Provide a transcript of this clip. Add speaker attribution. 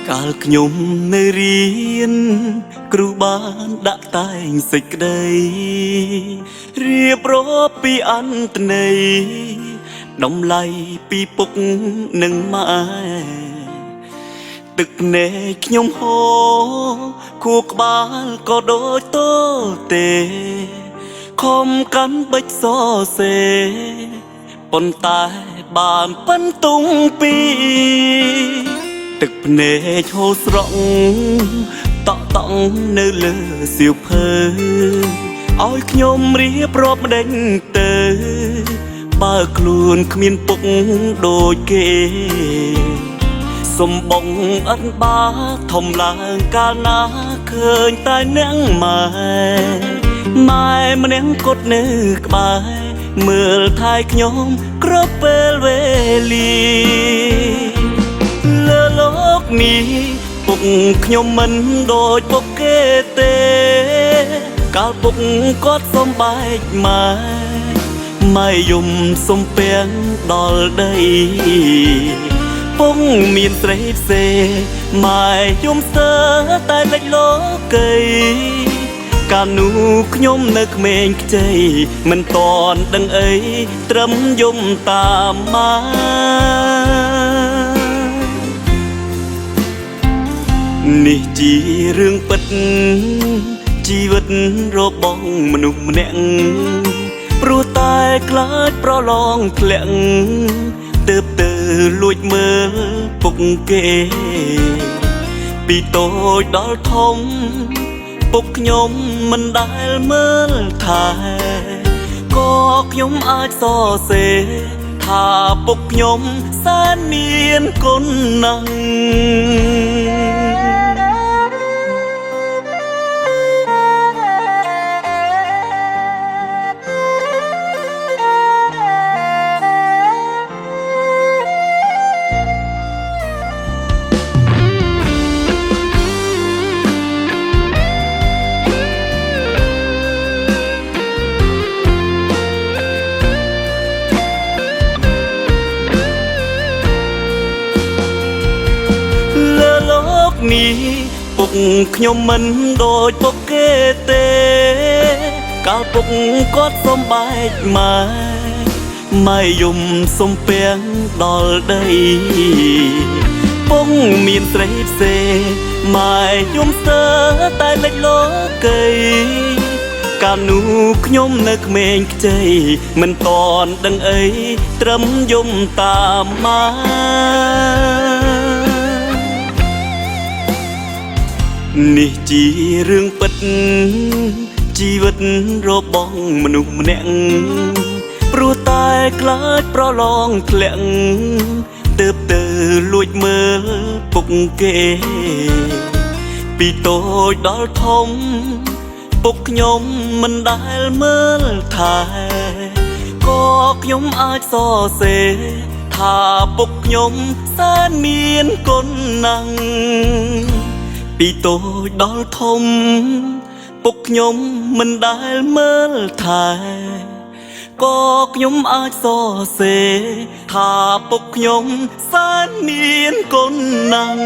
Speaker 1: កាលខ្ញុំនៅរៀនគ្រូបានដាក់តែងសេចក្តីរៀបរាប់ពីអន្តន័យតម្លៃពីពុកនិងម៉ែទឹកភ្នែកខ្ញុំហូរខួរក្បាលក៏ដូចតូទេខំកាន់បិចសរសេរប៉ុន្តែបានប៉ិនទុំពីទឹកភ្នែកហូរស្រក់តក់តង់នៅលើសៀវភៅឲ្យខ្ញុំរៀបរាប់ដេញទៅបើខ្លួនគ្មានពុកដូចគេសំបងអត់បាធំឡើងកាលណាឃើញតែអ្នកម៉ែម្នាក់គត់នៅក្បែរមើលថែខ្ញុំគ្រប់ពេលវេលាលើលោកនេះពុកខ្ញុំមិនដូចពុកគេទេកាលពុកគាត់សំបែកម៉ែយំសំពាំងដល់ដីពុកមានស្រីផ្សេងម៉ែយំសើតែលេចលោកីកាលនោះខ្ញុំនៅក្មេងខ្ចីមិនតន់ដឹងអីត្រឹមយំតាមម៉ែនេះជារឿងពិតជីវិតរបស់មនុស្សម្នាក់ព្រោះតែខ្លាចប្រឡងធ្លាក់ទើបទៅលួចមើលពុកគេពីតូចដល់ធំពុកខ្ញុំមិនដែលមើលថែក៏ខ្ញុំអាចសរសេរថាពុកខ្ញុំសែនមានគុណណាស់នេះពុកខ្ញុំមិនដូចពុកគេទេកាលពុកគាត់សំបែកម៉ែយំសំពាំងដល់ដីពុកមានស្រីផ្សេងម៉ែយំសើតែលេចលោកីកាលនោះខ្ញុំនៅក្មេងខ្ចីមិនតន់ដឹងអីត្រឹមយំតាមម៉ែនេះជារឿងពិតជីវិតរបស់មនុស្សម្នាក់ព្រោះតែខ្លាចប្រឡងធ្លាក់ទើបទៅលួចមើលពុកគេពីតូចដល់ធំពុកខ្ញុំមិនដែលមើលថែក៏ខ្ញុំអាចសរសេរថាពុកខ្ញុំសែនមានគុណណាស់ពីតូចដល់ធំពុកខ្ញុំមិនដែលមើលថែក៏ខ្ញុំអាចសរសេរថាពុកខ្ញុំសែនមានគុណណាស់